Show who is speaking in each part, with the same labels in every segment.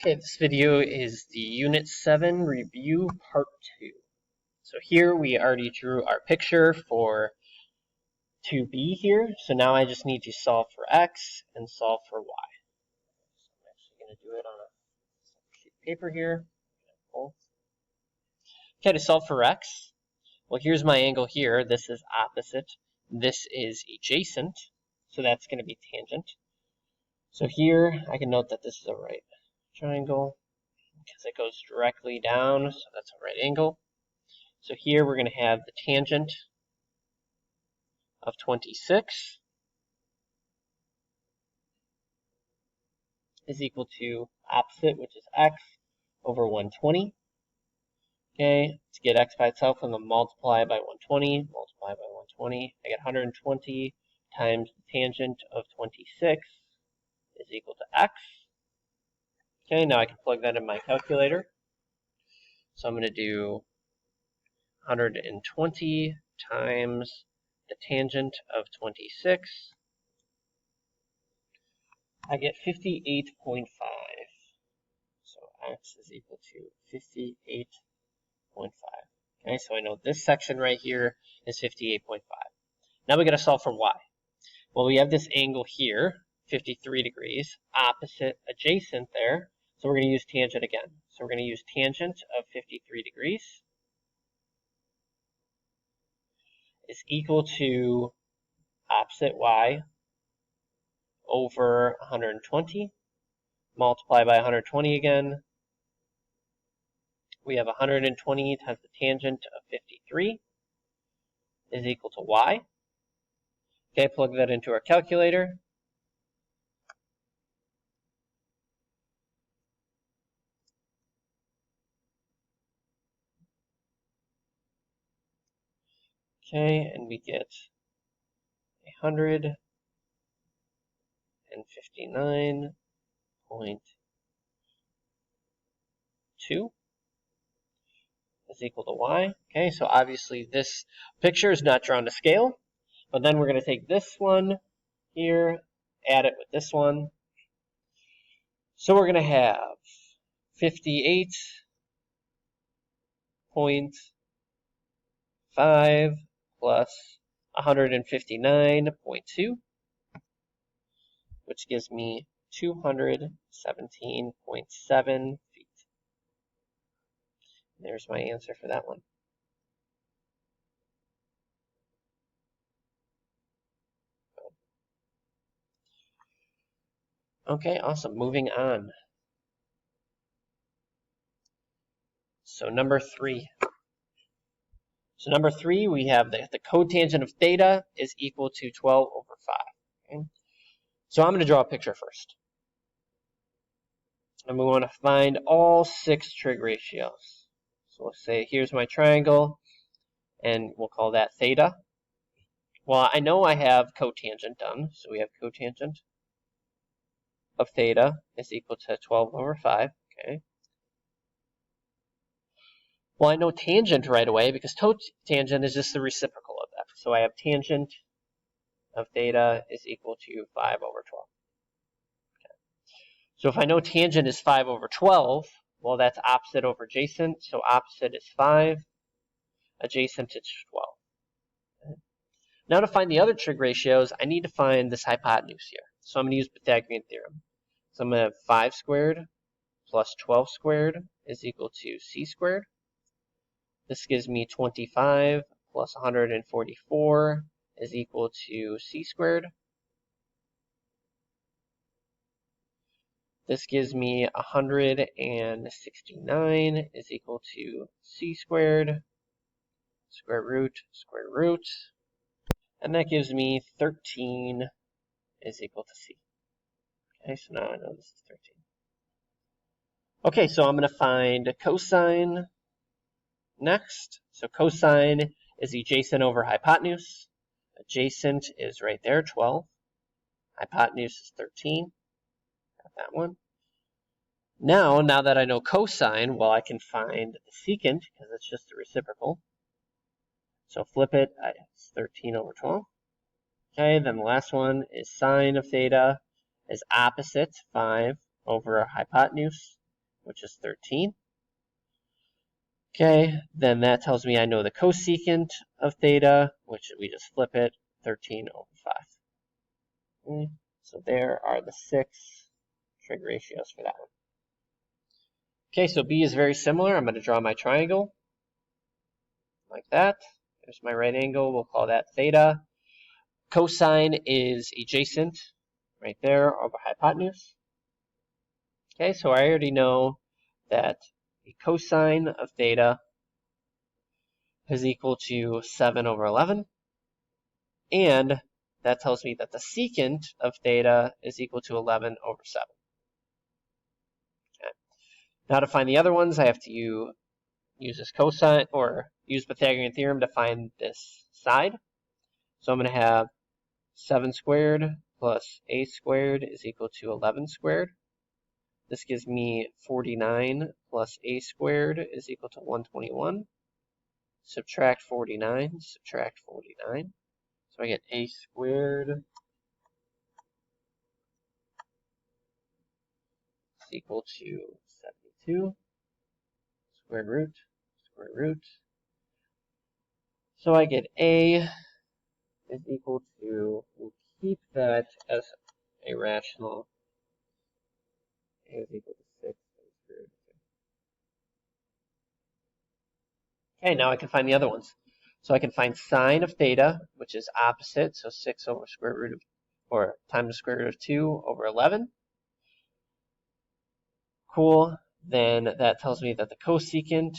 Speaker 1: Okay, this video is the Unit 7 Review Part 2. So here we already drew our picture for 2b here, so now I just need to solve for x and solve for y. So I'm actually going to do it on a sheet of paper here. Okay, to solve for x, well, here's my angle here. This is opposite. This is adjacent, so that's going to be tangent. So here I can note that this is a right triangle, because it goes directly down, so that's a right angle. So here we're going to have the tangent of 26 is equal to opposite, which is x, over 120. Okay, to get x by itself, I'm going to multiply by 120, multiply by 120. I get 120 times the tangent of 26 is equal to x. Okay, now I can plug that in my calculator. So I'm going to do 120 times the tangent of 26. I get 58.5. So x is equal to 58.5. Okay, so I know this section right here is 58.5. Now we got to solve for y. Well, we have this angle here, 53 degrees, opposite, adjacent there. So we're going to use tangent again. So we're going to use tangent of 53 degrees is equal to opposite y over 120. Multiply by 120 again. We have 120 times the tangent of 53 is equal to y. Okay, plug that into our calculator. Okay, and we get 159.2 is equal to y. Okay, so obviously this picture is not drawn to scale, but then we're going to take this one here, add it with this one. So we're going to have 58.5 plus 159.2, which gives me 217.7 feet. There's my answer for that one. Okay, awesome. Moving on. So number 3. So number 3, we have the cotangent of theta is equal to 12 over 5. Okay? So I'm going to draw a picture first. And we want to find all 6 trig ratios. So we'll say here's my triangle, and we'll call that theta. Well, I know I have cotangent done, so we have cotangent of theta is equal to 12 over 5. Okay. Well, I know tangent right away because tangent is just the reciprocal of that. So I have tangent of theta is equal to 5 over 12. Okay. So if I know tangent is 5 over 12, well, that's opposite over adjacent. So opposite is 5, adjacent is 12. Okay. Now to find the other trig ratios, I need to find this hypotenuse here. So I'm going to use Pythagorean Theorem. So I'm going to have 5 squared plus 12 squared is equal to c squared. This gives me 25 plus 144 is equal to c squared. This gives me 169 is equal to c squared, square root, and that gives me 13 is equal to c. Okay, so now I know this is 13. Okay, so I'm going to find cosine next. So cosine is adjacent over hypotenuse. Adjacent is right there, 12. Hypotenuse is 13. Got that one. Now that I know cosine, well, I can find the secant because it's just a reciprocal. So flip it, it's 13 over 12. Okay, then the last one is sine of theta is opposite 5 over hypotenuse. which is 13. Okay, then that tells me I know the cosecant of theta, which we just flip it, 13 over 5. Okay, so there are the 6 trig ratios for that one. Okay, so B is very similar. I'm going to draw my triangle like that. There's my right angle. We'll call that theta. Cosine is adjacent right there over hypotenuse. Okay, so I already know that the cosine of theta is equal to 7 over 11. And that tells me that the secant of theta is equal to 11 over 7. Okay. Now to find the other ones, I have to use this cosine, or use Pythagorean theorem to find this side. So I'm going to have 7 squared plus a squared is equal to 11 squared. This gives me 49 plus a squared is equal to 121. Subtract 49, subtract 49. So I get a squared is equal to 72. Square root, square root. So I get a is equal to, we'll keep that as a rational. A is equal to 6. Okay, now I can find the other ones. So I can find sine of theta, which is opposite, so 6 over square root of, or times the square root of 2 over 11. Cool. Then that tells me that the cosecant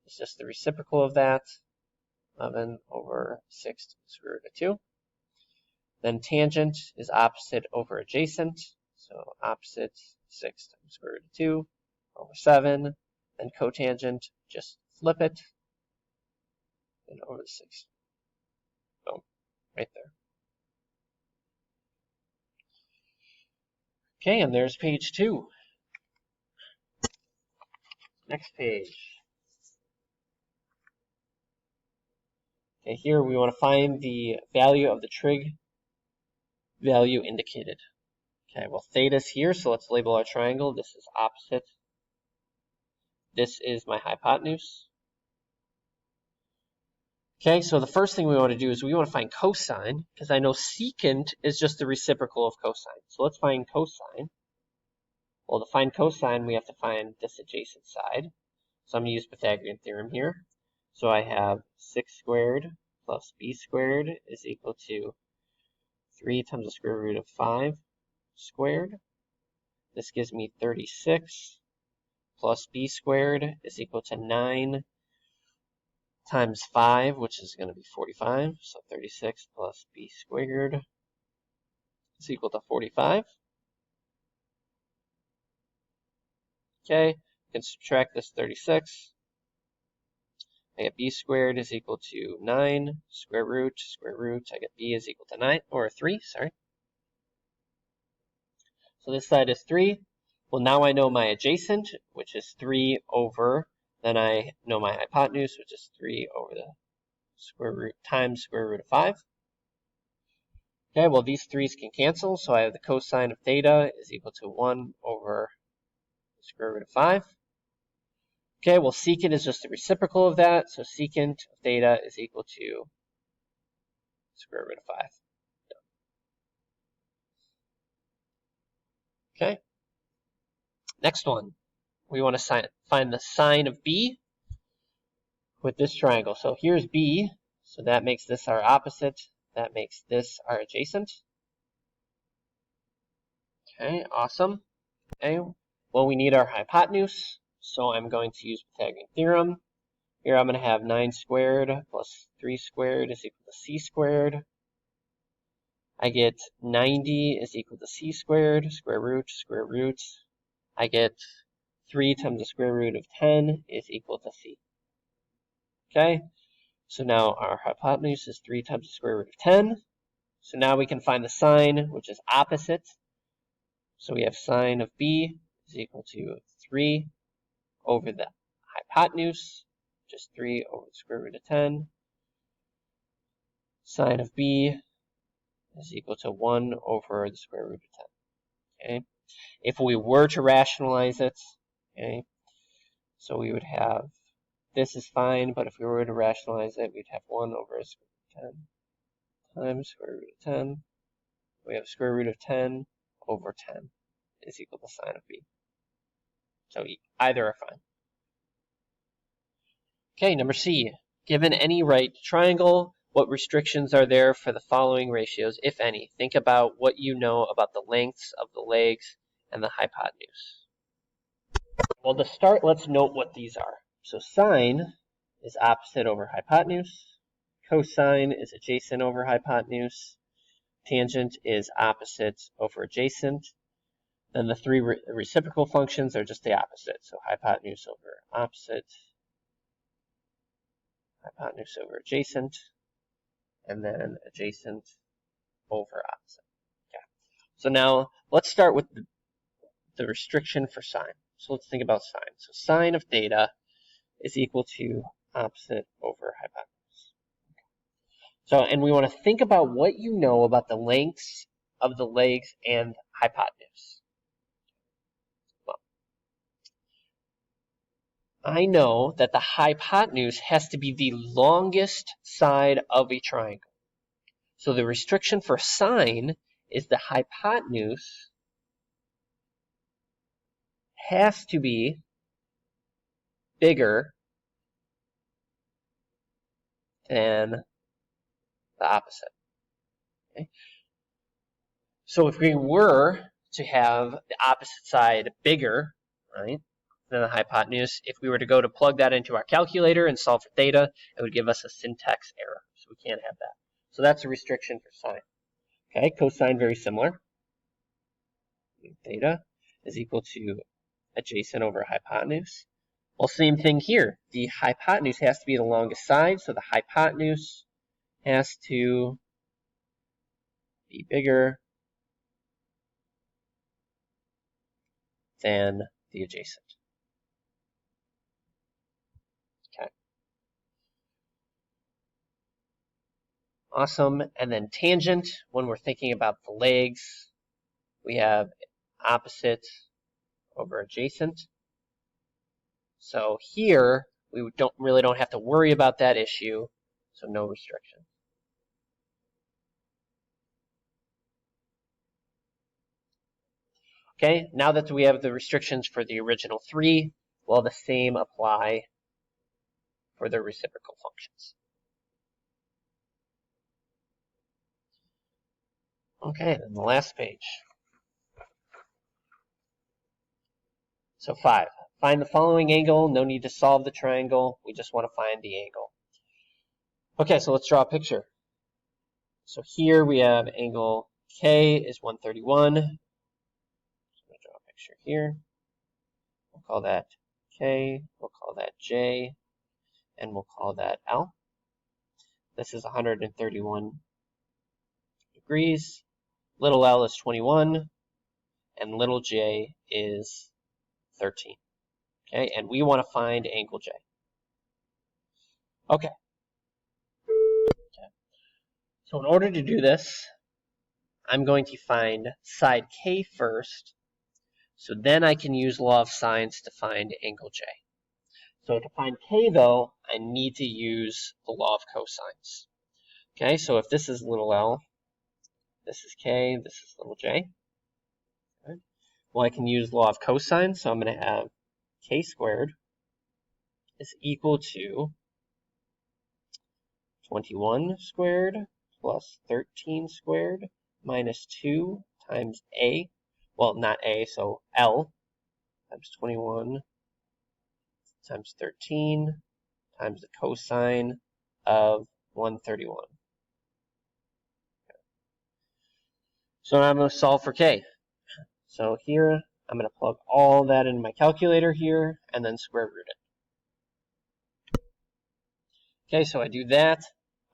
Speaker 1: is just the reciprocal of that, 11 over 6 to the square root of 2. Then tangent is opposite over adjacent, so opposite 6 times the square root of 2 over 7. Then cotangent, just flip it, and over the 6. Boom, right there. Okay, and there's page 2. Next page. Okay, here we want to find the value of the trig value indicated. Okay, well, theta's here, so let's label our triangle. This is opposite. This is my hypotenuse. Okay, so the first thing we want to do is we want to find cosine, because I know secant is just the reciprocal of cosine. So let's find cosine. Well, to find cosine, we have to find this adjacent side. So I'm going to use Pythagorean theorem here. So I have 6 squared plus b squared is equal to 3 times the square root of 5 squared. This gives me 36 plus b squared is equal to 9 times 5, which is going to be 45. So 36 plus b squared is equal to 45. Okay, you can subtract this 36. I get b squared is equal to 9, square root, I get b is equal to 9, or 3, sorry. So this side is 3. Well, now I know my adjacent, which is 3 over, then I know my hypotenuse, which is 3 over the square root times square root of 5. Okay, well, these 3's can cancel, so I have the cosine of theta is equal to 1 over the square root of 5. Okay, well, secant is just the reciprocal of that, so secant of theta is equal to square root of 5. Okay, next one. We want to find the sine of b with this triangle. So here's b, so that makes this our opposite, that makes this our adjacent. Okay, awesome. Okay, well, we need our hypotenuse, so I'm going to use Pythagorean theorem. Here I'm going to have 9 squared plus 3 squared is equal to c squared. I get 90 is equal to c squared, square root. I get 3 times the square root of 10 is equal to c. Okay, so now our hypotenuse is 3 times the square root of 10. So now we can find the sine, which is opposite. So we have sine of b is equal to 3 over the hypotenuse, just 3 over the square root of 10. Sine of b is equal to 1 over the square root of 10. Okay. If we were to rationalize it, Okay, so we would have, this is fine, but if we were to rationalize it, we'd have 1 over square root of 10 times square root of 10. We have square root of 10 over 10 is equal to sine of b. So either are fine. Okay, number C. Given any right triangle, what restrictions are there for the following ratios, if any? Think about what you know about the lengths of the legs and the hypotenuse. Well, to start, let's note what these are. So sine is opposite over hypotenuse. Cosine is adjacent over hypotenuse. Tangent is opposite over adjacent. Then the three reciprocal functions are just the opposite. So hypotenuse over opposite, hypotenuse over adjacent, and then adjacent over opposite. Okay. So now let's start with the restriction for sine. So let's think about sine. So sine of theta is equal to opposite over hypotenuse. So, and we want to think about what you know about the lengths of the legs and hypotenuse. Well, I know that the hypotenuse has to be the longest side of a triangle. So the restriction for sine is the hypotenuse has to be bigger than the opposite. Okay? So if we were to have the opposite side bigger, right, than the hypotenuse, if we were to go to plug that into our calculator and solve for theta, it would give us a syntax error. So we can't have that. So that's a restriction for sine. Okay, cosine, very similar. Theta is equal to adjacent over hypotenuse. Well, same thing here. The hypotenuse has to be the longest side, so the hypotenuse has to be bigger than the adjacent. Okay. Awesome. And then tangent, when we're thinking about the legs, we have opposite over adjacent. So here, we really don't have to worry about that issue, so no restriction. Okay, now that we have the restrictions for the original three, well, the same apply for the reciprocal functions. Okay, then the last page. So 5. Find the following angle. No need to solve the triangle. We just want to find the angle. Okay, so let's draw a picture. So here we have angle K is 131. So I'm going to draw a picture here. We'll call that K. We'll call that J. And we'll call that L. This is 131 degrees. Little l is 21. And little j is 13. Okay, and we want to find angle J. Okay. So in order to do this, I'm going to find side K first. So then I can use law of sines to find angle J. So to find K, though, I need to use the law of cosines. Okay, so if this is little l, this is K, this is little j. Okay. Well, I can use law of cosine, so I'm going to have K squared is equal to 21 squared plus 13 squared minus 2 times A. Well, not A, so L times 21 times 13 times the cosine of 131. Okay. So now I'm going to solve for K. So here, I'm going to plug all that in my calculator here and then square root it. Okay, so I do that.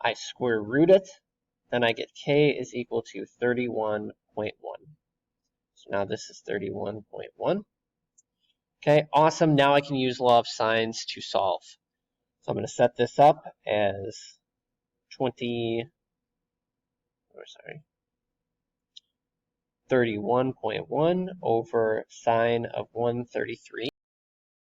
Speaker 1: I square root it. Then I get K is equal to 31.1. So now this is 31.1. Okay, awesome. Now I can use law of sines to solve. So I'm going to set this up as 31.1 over sine of 133.